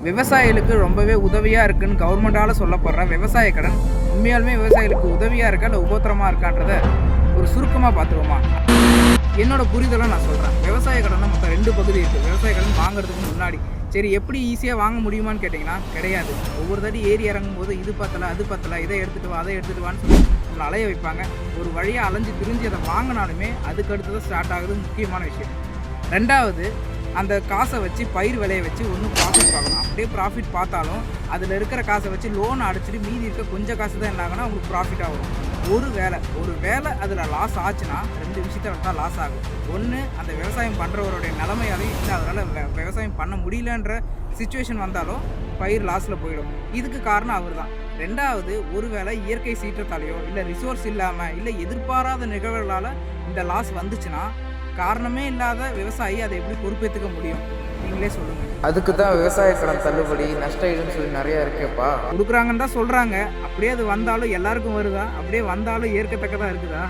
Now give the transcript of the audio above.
விவசாயிகளுக்கு ரொம்பவே உதவியாக இருக்குன்னு கவர்மெண்டால் சொல்லப்படுற விவசாய கடன் உண்மையாலுமே விவசாயிகளுக்கு உதவியாக இருக்கா இல்லை உபத்திரமாக இருக்கான்றத ஒரு சுருக்கமாக பார்த்துருவோமா? என்னோட புரிதலை நான் சொல்கிறேன். விவசாய கடனை மொத்தம் 2 பகுதி இருக்குது. விவசாய கடன் வாங்குறதுக்கு முன்னாடி சரி எப்படி ஈஸியாக வாங்க முடியுமான்னு கேட்டிங்கன்னா கிடையாது. ஒவ்வொரு தடி ஏறி இறங்கும் போது இது பத்தலை அது பத்தலை, இதை எடுத்துகிட்டு வா அதை எடுத்துகிட்டு வான்னு சொல்லி நம்மளை அலைய வைப்பாங்க. ஒரு வழியாக அலைஞ்சு திரிஞ்சு அதை வாங்கினாலுமே அதுக்கு அடுத்தது ஸ்டார்ட் ஆகுது முக்கியமான விஷயம். 2வது, அந்த காசை வச்சு பயிர் விலையை வச்சு ஒன்றும் ப்ராஃபிட் பார்க்கணும். அப்படியே ப்ராஃபிட் பார்த்தாலும் அதில் இருக்கிற காசை வச்சு லோன் அடிச்சுட்டு மீதி இருக்க கொஞ்சம் காசு தான் என்ன ஆகுனா உங்களுக்கு ப்ராஃபிட் ஆகும். ஒரு வேலை அதில் லாஸ் ஆச்சுன்னா 2 விஷயத்த தான் லாஸ் ஆகும். ஒன்று, அந்த விவசாயம் பண்ணுறவருடைய நிலைமையாலையும் இல்லை அதனால் விவசாயம் பண்ண முடியலன்ற சிச்சுவேஷன் வந்தாலும் பயிர் லாஸில் போயிடும். இதுக்கு காரணம் அவர் தான். 2வது, ஒருவேளை இயற்கை சீற்றத்தாலேயோ இல்லை ரிசோர்ஸ் இல்லாமல் இல்லை எதிர்பாராத நிகழ்வுகளால் இந்த லாஸ் வந்துச்சுன்னா காரணமே இல்லாத விவசாயி அதை எப்படி பொறுப்பேற்றுக்க முடியும்? நீங்களே சொல்லுங்கள். அதுக்கு தான் விவசாய கடன் தள்ளுபடி நஷ்டஈடுன்னு சொல்லி நிறையா இருக்கேப்பா. கொடுக்குறாங்கன்னு தான் சொல்கிறாங்க. அப்படியே அது வந்தாலும் எல்லாருக்கும் வருதா? அப்படியே வந்தாலும் ஏற்கத்தக்கதாக இருக்குதா?